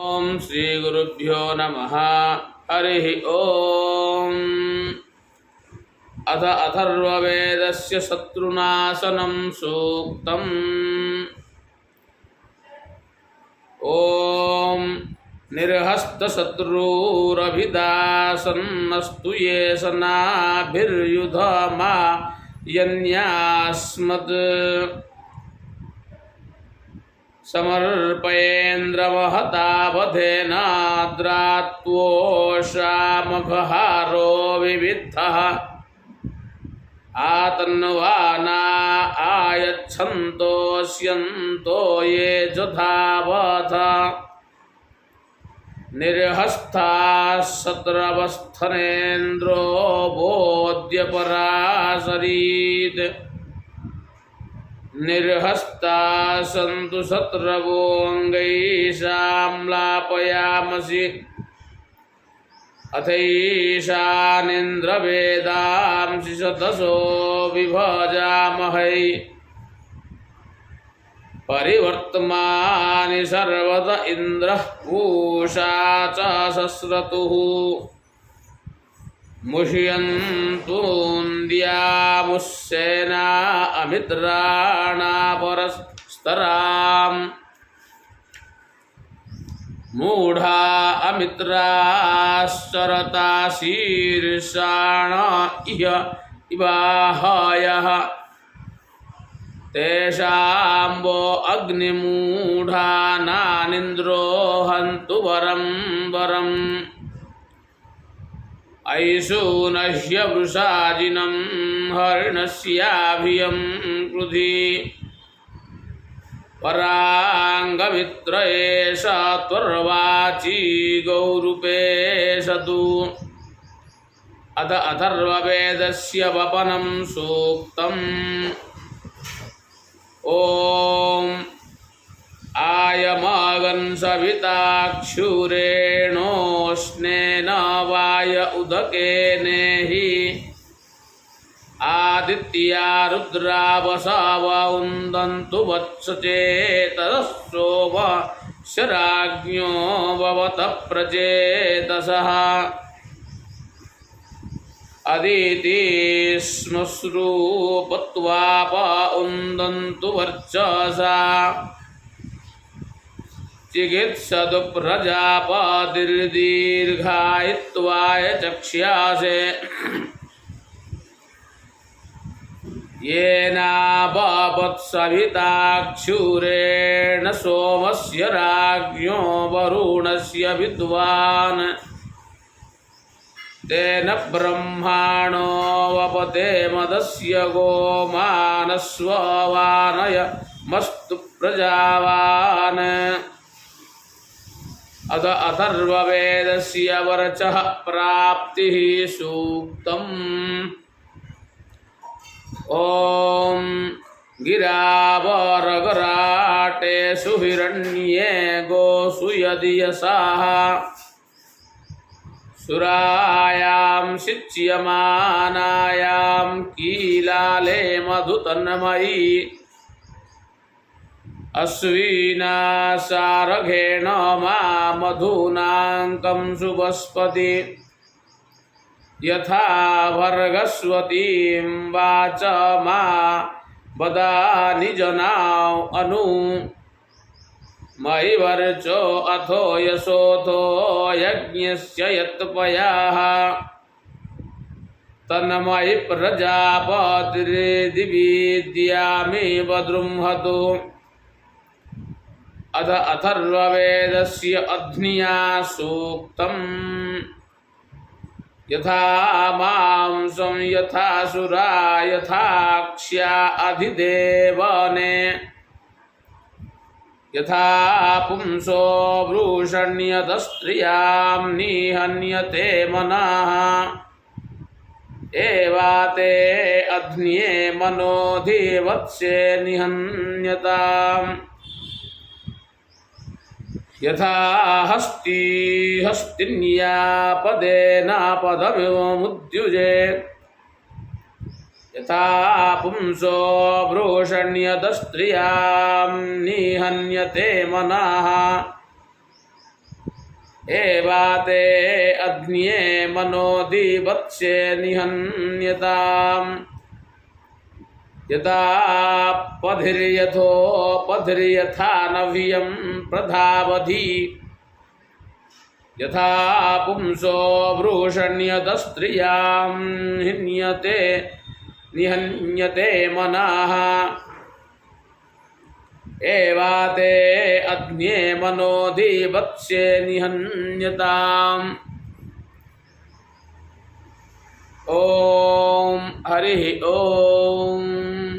ओम श्री गुरुभ्यो नमः। हरि ओम। अथ अथर्ववेदस्य शत्रुनाशनं सूक्तम्। ओम निर्हस्तशत्रुरभिदासन्नस्तु येषणाभिर्युधमा यन्यास्मद् समर्पयेन्द्रवहतावधेनाद्रात्वोषामघहारो विविद्धः आतन्वाना आयच्छन्तोष्यन्तो ये जधावथ निर्हस्ताः शत्रवस्थनेन्द्रो बोध्यपराशरीत् निर्हस्ताः सन्तु शत्रवोऽङ्गैशाम्लापयामसि अथैषानिन्द्रवेदांसि शतशो विभजामहै परिवर्तमानि सर्वत इन्द्रः पूषा च सस्रतुः मुष्यन्तून्द्यामुस्सेना अमित्राणापरस्तराम् मूढा अमित्राश्चरता शीर्षाण इवाहयः तेषाम्बो अग्निमूढानानिन्द्रो हन्तु वरं वरम् ऐषूनह्य वृषाजिनं हर्णस्याभियं कृधि पराङ्गमित्र एष त्वर्वाची गौरूपेशतु। अथ अथर्ववेदस्य वपनं सूक्तम्। ओम आयमागन् सविताक्षुरेणोष्णेन वाय उदकेनेहि आदित्या रुद्रा वसावउन्दन्तु वत्सचेतसोम शराज्ञो भवत प्रचेतसः अदिति श्मश्रूपत्वाप उन्दन्तु वर्चसा चिकित्सतु प्रजापतिर्दीर्घायित्वाय चक्ष्यासे येनावत्सविताक्षुरेण सोमस्य राज्ञो वरुणस्य विद्वान् तेन ब्रह्माणो वपते मदस्य गोमानस्ववानय मस्तु प्रजावान्। अथ अथर्ववेदस्य वर्चः प्राप्तिः सूक्तम्। ओम गिरावरगराटेषु हिरण्ये गोषु यदियसाः सुरायां शिच्यमानायां कीलाले मधुतन्मयी अश्विना सारघेण मा मधुनाङ्कं सुबस्पति यथा भर्गस्वतीं वाच मा वदानि जनाव अनु मयि वर्चो अथो यशोथो यज्ञस्य यत्पयाः तन्मयि प्रजापतिर्दिविद्यामि बद्रुंहतु। अथ अथर्ववेदस्य अध्निया सूक्तम्। यथा मांसं यथा सुरा यथाक्ष्या अधिदेवने यथा पुंसो वृषण्यतस्त्रियां निहन्यते मनः एवाते अध्न्ये मनोधिवत्से निहन्यताम्। यथा हस्ती हस्तिन्या पदेनापदमुद्युजे यथा पुंसो वृषण्यतस्त्रियां निहन्यते मनः एवाते अग्न्ये मनोदिवत्से निहन्यताम् यदा पधिर्यथोपधिर्यथा नव्यं प्रधावधि यथा पुंसो वृषण्यतस्त्रियां निहन्यते मनाः एवाते अग्न्ये मनोदिवत्से निहन्यताम्। ओम हरि ओम।